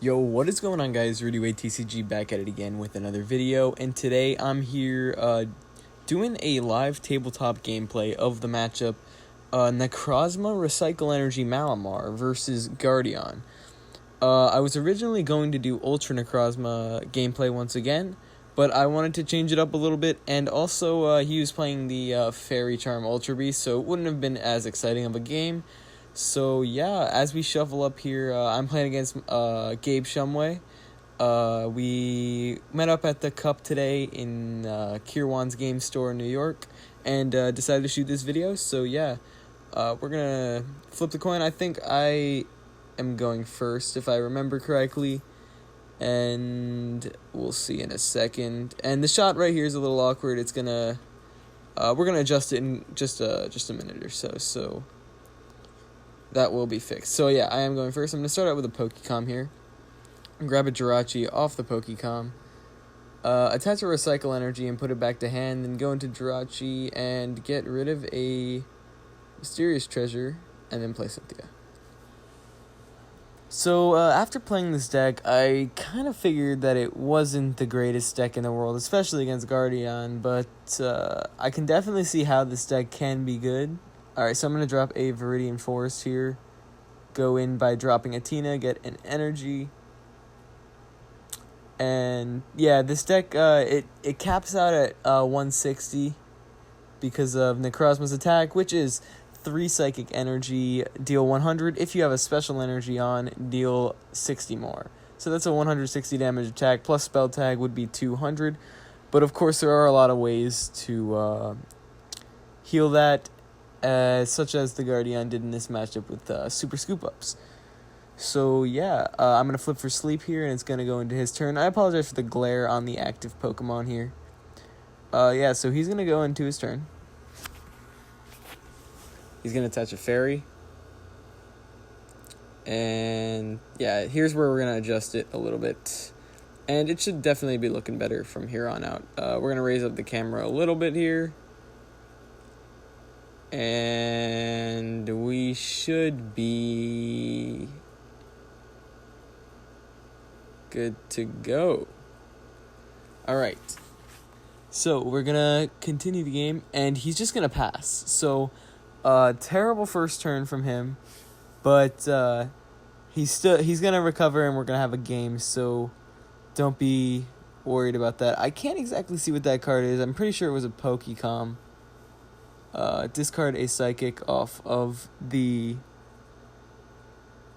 Yo, what is going on, guys? RudyWadeTCG back at it again with another video, and today I'm here doing a live tabletop gameplay of the matchup Necrozma Recycle Energy Malamar versus Gardeon. I was originally going to do Ultra Necrozma gameplay once again, but I wanted to change it up a little bit, and also he was playing the Fairy Charm Ultra Beast, so it wouldn't have been as exciting of a game. So yeah, as we shuffle up here, I'm playing against Gabe Shumway. We met up at the Cup today in Kirwan's game store in New York, and decided to shoot this video. So yeah, we're gonna flip the coin. I think I am going first, if I remember correctly, and we'll see in a second. And the shot right here is a little awkward. It's gonna we're gonna adjust it in just a minute or so. So that will be fixed. So yeah, I am going first. I'm going to start out with a Pokecom here. Grab a Jirachi off the Pokecom. Attach a Recycle Energy and put it back to hand. Then go into Jirachi and get rid of a Mysterious Treasure. And then play Cynthia. So after playing this deck, I kind of figured that it wasn't the greatest deck in the world, especially against Gardeon. But I can definitely see how this deck can be good. Alright, so I'm going to drop a Viridian Forest here. Go in by dropping a Tina, get an energy. And yeah, this deck, it caps out at 160 because of Necrozma's attack, which is 3 Psychic Energy, deal 100. If you have a special energy on, deal 60 more. So that's a 160 damage attack, plus spell tag would be 200. But of course, there are a lot of ways to heal that, such as the Gardeon did in this matchup with Super Scoop Ups. So yeah, I'm going to flip for Sleep here, and it's going to go into his turn. I apologize for the glare on the active Pokemon here. Yeah, so he's going to go into his turn. He's going to touch a Fairy. And yeah, here's where we're going to adjust it a little bit. And it should definitely be looking better from here on out. We're going to raise up the camera a little bit here. And we should be good to go. Alright. So we're going to continue the game, and he's just going to pass. So, terrible first turn from him, but he's going to recover, and we're going to have a game, so don't be worried about that. I can't exactly see what that card is. I'm pretty sure it was a Pokecom. Discard a Psychic off of the...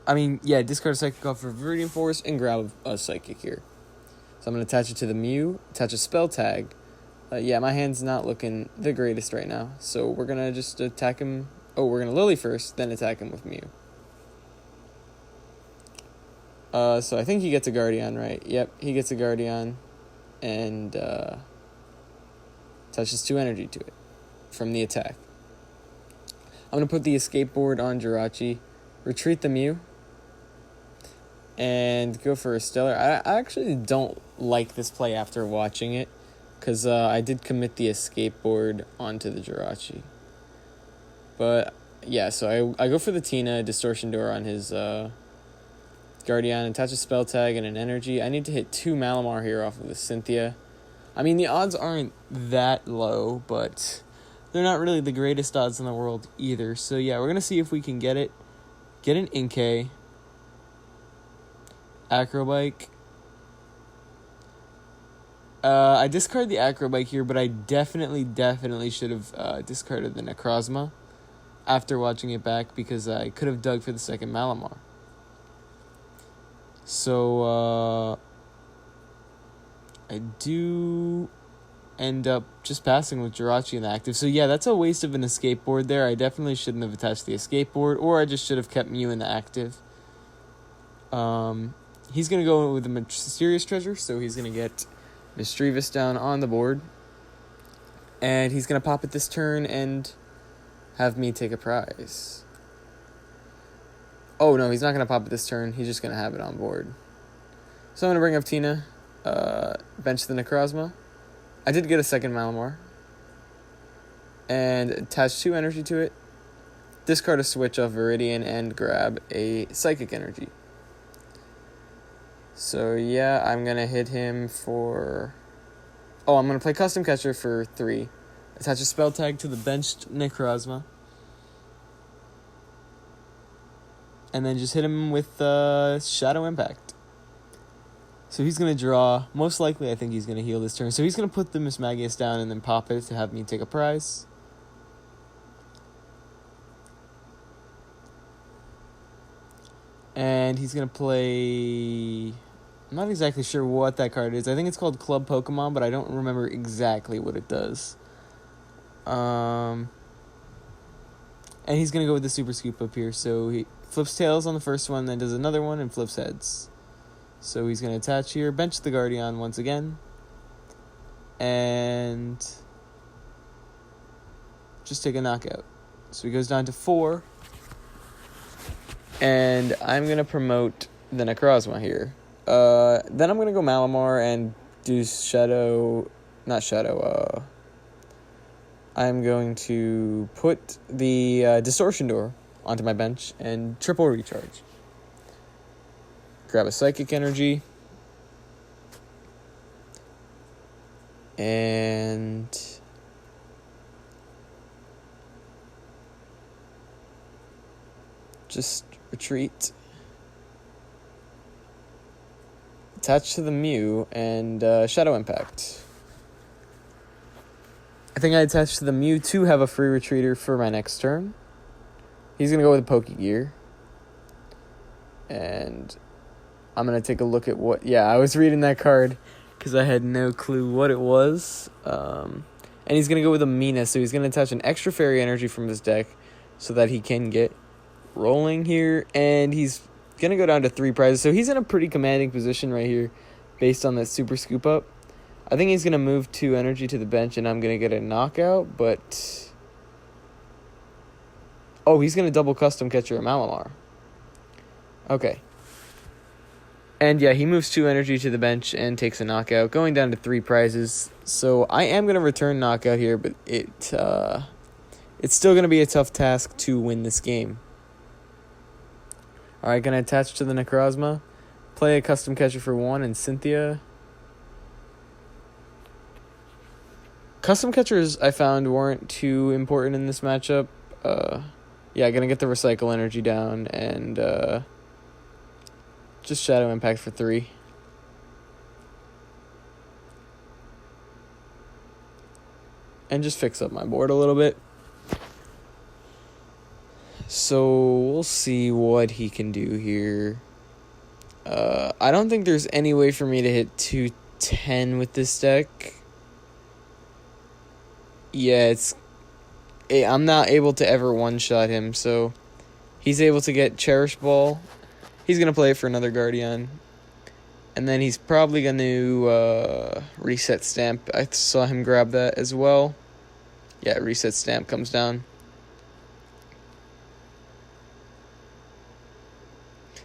discard a Psychic off of Viridian Forest and grab a Psychic here. So I'm going to attach it to the Mew, attach a Spell Tag. Yeah, my hand's not looking the greatest right now, so we're going to just attack him. Oh, we're going to Lily first, then attack him with Mew. So I think he gets a Gardeon, right? Yep, he gets a Gardeon, and touches 2 energy to it from the attack. I'm going to put the Escape Board on Jirachi, retreat the Mew, and go for a Stellar. I actually don't like this play after watching it, because I did commit the Escape Board onto the Jirachi. But yeah, so I go for the Tina, Distortion Door on his Gardeon, attach a Spell Tag and an Energy. I need to hit 2 Malamar here off of the Cynthia. I mean, the odds aren't that low, but they're not really the greatest odds in the world either. So yeah, we're going to see if we can get it. Get an Inkay. Acrobike. I discard the Acrobike here, but I definitely should have discarded the Necrozma after watching it back, because I could have dug for the second Malamar. So I do end up just passing with Jirachi in the active. So yeah, that's a waste of an Escape Board there. I definitely shouldn't have attached the Escape Board, or I just should have kept Mew in the active. He's going to go with the Mysterious Treasure, so he's going to get Mischievous down on the board. And he's going to pop it this turn and have me take a prize. Oh no, he's not going to pop it this turn. He's just going to have it on board. So I'm going to bring up Tina, bench the Necrozma. I did get a second Malamar, and attach 2 energy to it, discard a switch off Viridian, and grab a Psychic Energy. So yeah, I'm going to hit him for... Oh, I'm going to play Custom Catcher for 3. Attach a spell tag to the benched Necrozma. And then just hit him with Shadow Impact. So he's going to draw. Most likely, I think he's going to heal this turn. So he's going to put the Mismagius down and then pop it to have me take a prize. And he's going to play... I'm not exactly sure what that card is. I think it's called Club Pokemon, but I don't remember exactly what it does. And he's going to go with the Super Scoop up here. So he flips tails on the first one, then does another one and flips heads. So he's going to attach here, bench the Gardeon once again, and just take a knockout. So he goes down to 4. And I'm going to promote the Necrozma here. Then I'm going to go Malamar and do I'm going to put the Distortion Door onto my bench and triple recharge. Grab a Psychic Energy. And just retreat. Attach to the Mew and Shadow Impact. I think I attached to the Mew to have a free retreater for my next turn. He's going to go with Pokegear. And I'm going to take a look at what... Yeah, I was reading that card because I had no clue what it was. And he's going to go with a Mina, so he's going to attach an extra Fairy Energy from his deck so that he can get rolling here. And he's going to go down to 3 prizes. So he's in a pretty commanding position right here based on that Super Scoop Up. I think he's going to move 2 energy to the bench, and I'm going to get a knockout, but... Oh, he's going to double Custom Catcher a Malamar. Okay. And yeah, he moves 2 energy to the bench and takes a knockout, going down to 3 prizes. So I am going to return knockout here, but it's still going to be a tough task to win this game. Alright, going to attach to the Necrozma. Play a Custom Catcher for 1 and Cynthia. Custom Catchers, I found, weren't too important in this matchup. Yeah, going to get the Recycle Energy down and just Shadow Impact for 3. And just fix up my board a little bit. So we'll see what he can do here. I don't think there's any way for me to hit 210 with this deck. Yeah, I'm not able to ever one-shot him, so he's able to get Cherish Ball. He's going to play it for another Gardeon. And then he's probably going to Reset Stamp. I saw him grab that as well. Yeah, Reset Stamp comes down.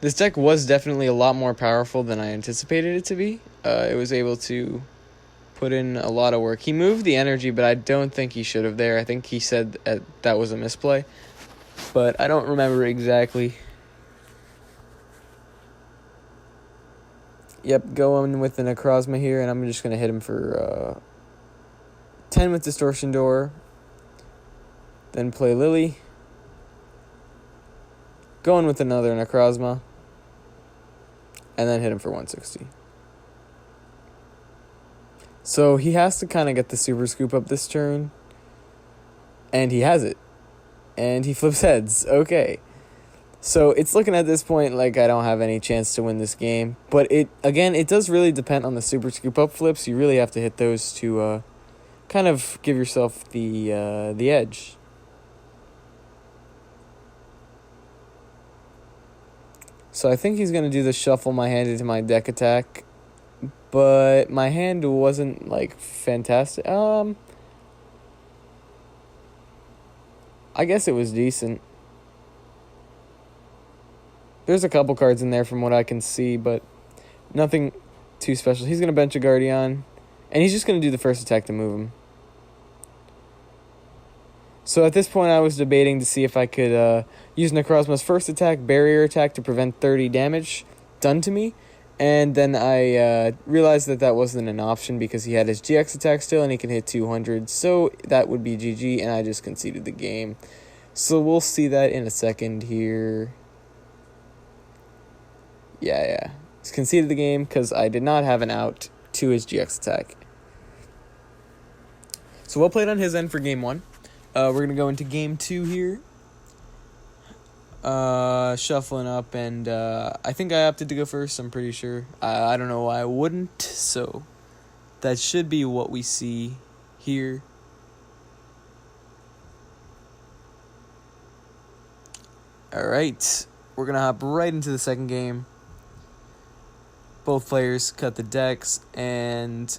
This deck was definitely a lot more powerful than I anticipated it to be. It was able to put in a lot of work. He moved the energy, but I don't think he should have there. I think he said that was a misplay, but I don't remember exactly. Yep, going with the Necrozma here, and I'm just going to hit him for 10 with Distortion Door. Then play Lily. Going with another Necrozma. And then hit him for 160. So he has to kind of get the Super Scoop Up this turn. And he has it. And he flips heads. Okay. So it's looking at this point like I don't have any chance to win this game. But it does really depend on the Super Scoop Up flips. You really have to hit those to kind of give yourself the edge. So I think he's going to do the shuffle my hand into my deck attack. But my hand wasn't, like, fantastic. I guess it was decent. There's a couple cards in there from what I can see, but nothing too special. He's going to bench a Gardeon, and he's just going to do the first attack to move him. So at this point, I was debating to see if I could use Necrozma's first attack, Barrier Attack, to prevent 30 damage done to me, And then I realized that wasn't an option because he had his GX attack still and he can hit 200. So that would be GG, and I just conceded the game. So we'll see that in a second here. Yeah. He's conceded the game because I did not have an out to his GX attack. So well played on his end for game 1. We're going to go into game 2 here. Shuffling up, and I think I opted to go first, I'm pretty sure. I don't know why I wouldn't, so that should be what we see here. Alright, we're going to hop right into the second game. Both players cut the decks, and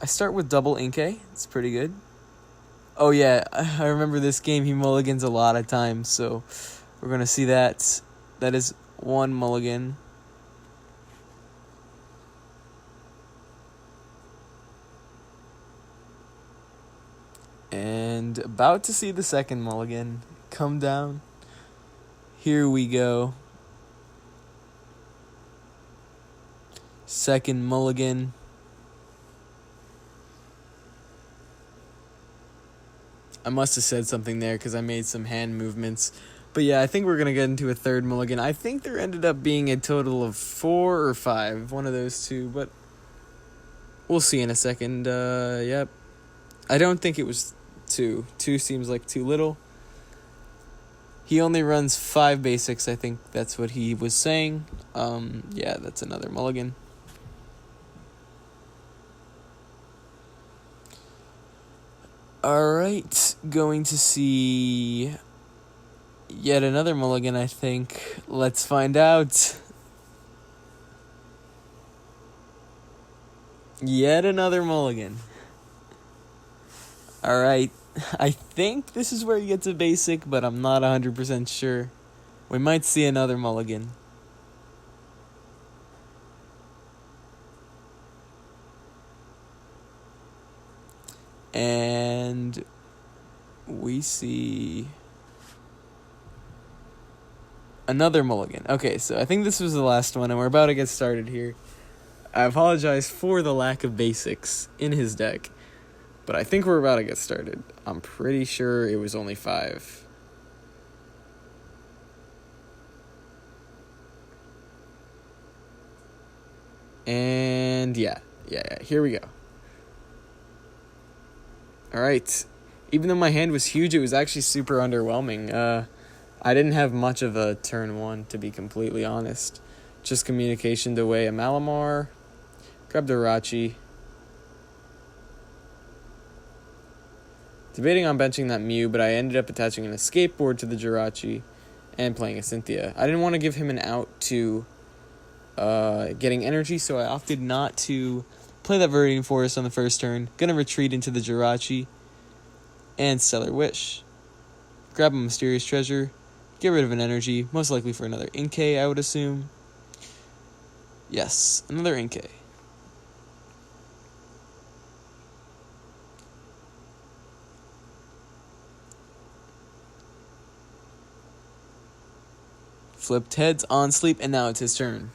I start with double Inkay. It's pretty good. Oh yeah, I remember this game. He mulligans a lot of times, so we're going to see that. That is one mulligan. And about to see the second mulligan come down. Here we go. Second mulligan. I must have said something there because I made some hand movements. But yeah, I think we're going to get into a third mulligan. I think there ended up being a total of 4 or 5, one of those two, but we'll see in a second. Yep. I don't think it was 2. 2 seems like too little. He only runs 5 basics, I think that's what he was saying. Yeah, that's another mulligan. Alright, going to see yet another mulligan, I think. Let's find out. Yet another mulligan. Alright, I think this is where he gets a basic, but I'm not 100% sure. We might see another mulligan. And we see another mulligan. Okay, so I think this was the last one, and we're about to get started here. I apologize for the lack of basics in his deck, but I think we're about to get started. I'm pretty sure it was only 5. And yeah, here we go. Alright, even though my hand was huge, it was actually super underwhelming. I didn't have much of a turn 1, to be completely honest. Just communicationed away a Malamar, grabbed a Rachi. Debating on benching that Mew, but I ended up attaching an escape board to the Jirachi and playing a Cynthia. I didn't want to give him an out to getting energy, so I opted not to play that Viridian Forest on the first turn. Gonna retreat into the Jirachi and Stellar Wish. Grab a Mysterious Treasure, get rid of an energy, most likely for another Inkay, I would assume. Yes, another Inkay. Flipped heads on sleep, and now it's his turn.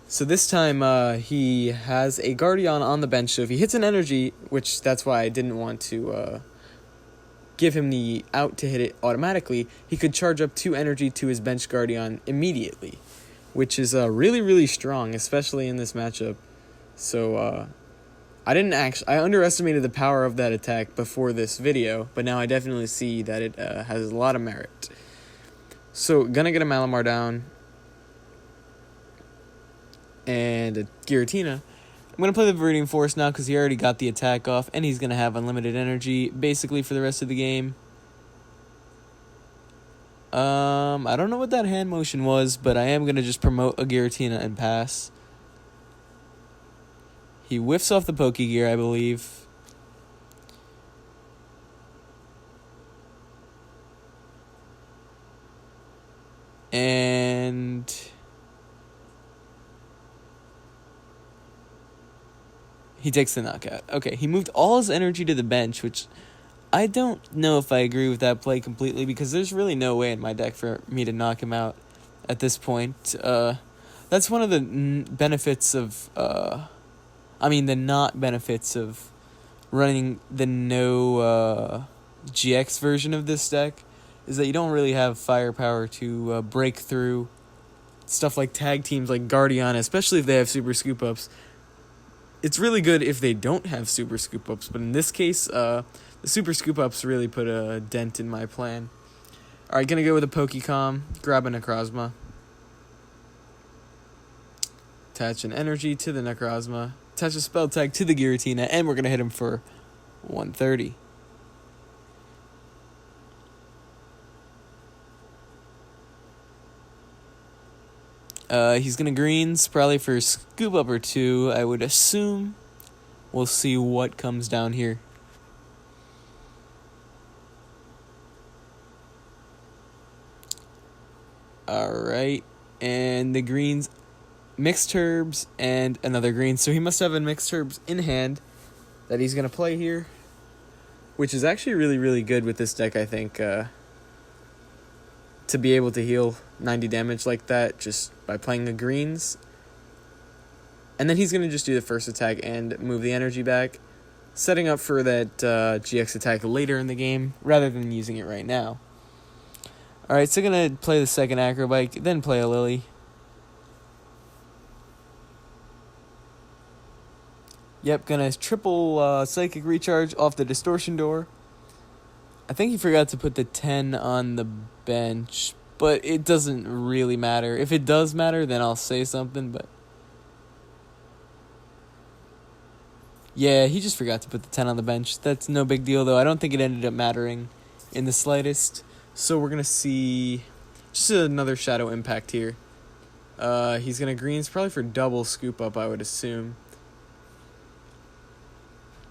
So this time he has a Gardeon on the bench, so if he hits an energy, which that's why I didn't want to give him the out to hit it automatically, he could charge up 2 energy to his bench Gardeon immediately, which is really, really strong, especially in this matchup. So I underestimated the power of that attack before this video, but now I definitely see that it has a lot of merit. So gonna get a Malamar down and a Giratina. I'm going to play the Viridian Forest now because he already got the attack off, and he's going to have unlimited energy basically for the rest of the game. I don't know what that hand motion was, but I am going to just promote a Giratina and pass. He whiffs off the Pokegear, I believe. And he takes the knockout. Okay, he moved all his energy to the bench, which I don't know if I agree with that play completely because there's really no way in my deck for me to knock him out at this point. That's one of the benefits of, the not benefits of running the no GX version of this deck, is that you don't really have firepower to break through stuff like tag teams like Gardeon, especially if they have super scoop ups. It's really good if they don't have super scoop ups, but in this case, the super scoop ups really put a dent in my plan. Alright, gonna go with a Pokecom, grab a Necrozma, attach an energy to the Necrozma, attach a spell tag to the Giratina, and we're gonna hit him for 130. He's gonna greens, probably for a scoop up or two, I would assume. We'll see what comes down here. Alright, and the greens, mixed herbs, and another green. So he must have a mixed herbs in hand that he's gonna play here, which is actually really, really good with this deck, I think. To be able to heal 90 damage like that just by playing the greens. And then he's going to just do the first attack and move the energy back, setting up for that GX attack later in the game rather than using it right now. Alright, so going to play the second Acrobike, then play a Lily. Yep, going to triple Psychic Recharge off the Distortion Door. I think he forgot to put the 10 on the bench, but it doesn't really matter. If it does matter, then I'll say something, but... yeah, he just forgot to put the 10 on the bench. That's no big deal, though. I don't think it ended up mattering in the slightest. So we're going to see just another Shadow Impact here. He's going to greens probably for double scoop up, I would assume.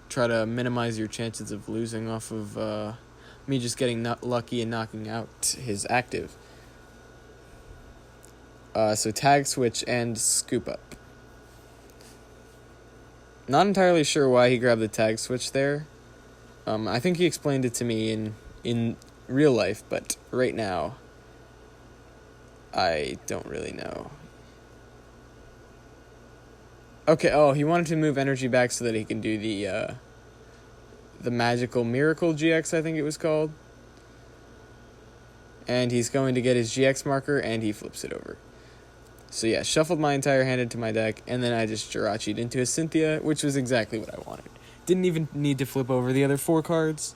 Try to minimize your chances of losing off of... me just getting lucky and knocking out his active. So tag switch and scoop up. Not entirely sure why he grabbed the tag switch there. I think he explained it to me in real life, but right now, I don't really know. Okay, he wanted to move energy back so that he can do the Magical Miracle GX, I think it was called. And he's going to get his GX marker, and he flips it over. So yeah, shuffled my entire hand into my deck, and then I just Jirachi'd into a Cynthia, which was exactly what I wanted. Didn't even need to flip over the other 4 cards.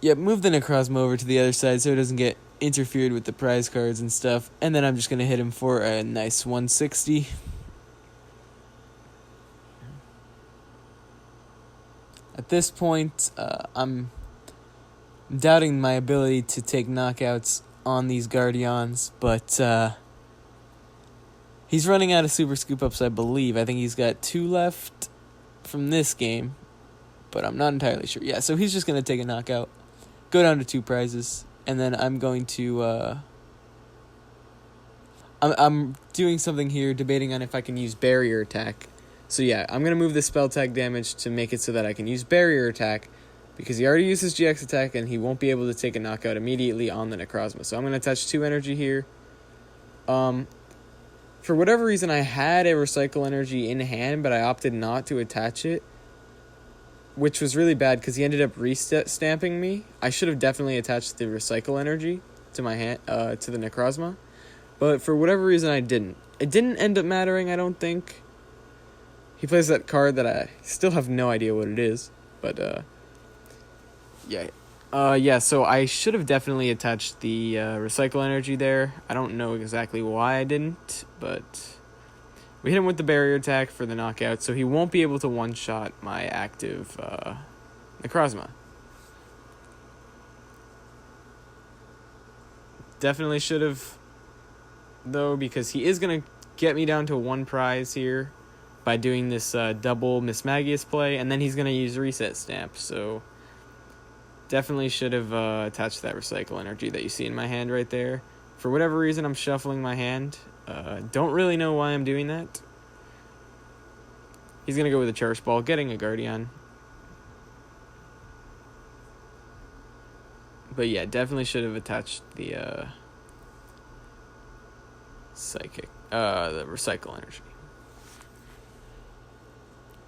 Yep, move the Necrozma over to the other side so it doesn't get interfered with the prize cards and stuff. And then I'm just going to hit him for a nice 160. At this point, I'm doubting my ability to take knockouts on these Guardians, but he's running out of Super Scoop-Ups, I believe. I think he's got 2 left from this game, but I'm not entirely sure. Yeah, so he's just going to take a knockout, go down to 2 prizes, and then I'm going to... I'm doing something here, debating on if I can use Barrier Attack. So yeah, I'm going to move the spell tag damage to make it so that I can use Barrier Attack, because he already used his GX attack and he won't be able to take a knockout immediately on the Necrozma. So I'm going to attach 2 energy here. For whatever reason, I had a Recycle Energy in hand, but I opted not to attach it, which was really bad because he ended up stamping me. I should have definitely attached the Recycle Energy to my hand, to the Necrozma, but for whatever reason, I didn't. It didn't end up mattering, I don't think. He plays that card that I still have no idea what it is, but, yeah, so I should have definitely attached the Recycle Energy there. I don't know exactly why I didn't, but we hit him with the Barrier Attack for the knockout, so he won't be able to one-shot my active Necrozma. Definitely should have, though, because he is going to get me down to 1 prize here by doing this double Mismagius play, and then he's going to use Reset Stamp, so definitely should have attached that Recycle Energy that you see in my hand right there. For whatever reason, I'm shuffling my hand. Don't really know why I'm doing that. He's going to go with a Cherish Ball, getting a Guardian. But yeah, definitely should have attached the the recycle energy.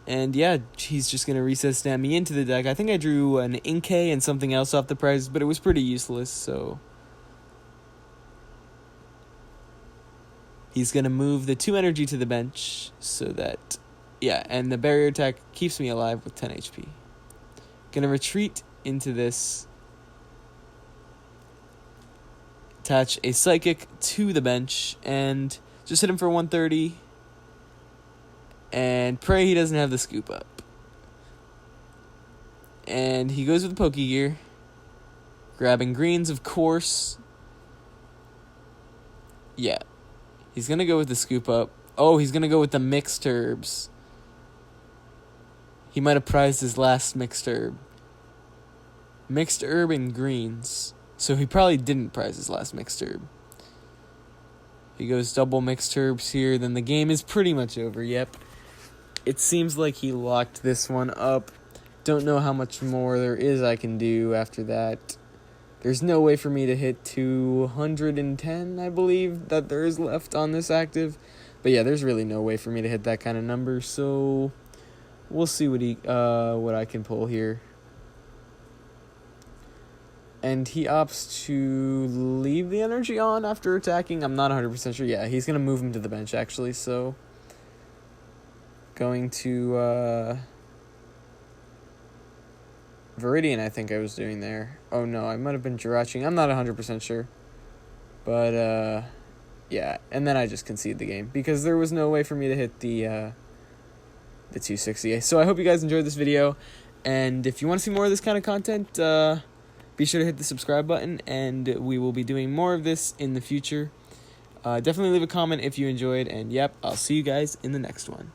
And yeah, he's just going to recess stamp me into the deck. I think I drew an Inkay and something else off the prize, but it was pretty useless, so... He's going to move the 2 energy to the bench, so that... Yeah, and the barrier attack keeps me alive with 10 HP. Going to retreat into this. Attach a Psychic to the bench, and just hit him for 130. And pray he doesn't have the scoop up. And he goes with the Pokegear. Grabbing greens, of course. Yeah. He's going to go with the scoop up. Oh, he's going to go with the mixed herbs. He might have prized his last mixed herb. Mixed herb and greens. So he probably didn't prize his last mixed herb. He goes double mixed herbs here. Then the game is pretty much over. Yep. It seems like he locked this one up. Don't know how much more there is I can do after that. There's no way for me to hit 210, I believe, that there is left on this active. But yeah, there's really no way for me to hit that kind of number. So we'll see what I can pull here. And he opts to leave the energy on after attacking. I'm not 100% sure. Yeah, he's going to move him to the bench, actually. So going to Viridian, I think I was doing there. Oh, no, I might have been Jirachi. I'm not 100% sure. But, yeah. And then I just conceded the game because there was no way for me to hit the 260. So I hope you guys enjoyed this video. And if you want to see more of this kind of content, be sure to hit the subscribe button. And we will be doing more of this in the future. Definitely leave a comment if you enjoyed. And, yep, I'll see you guys in the next one.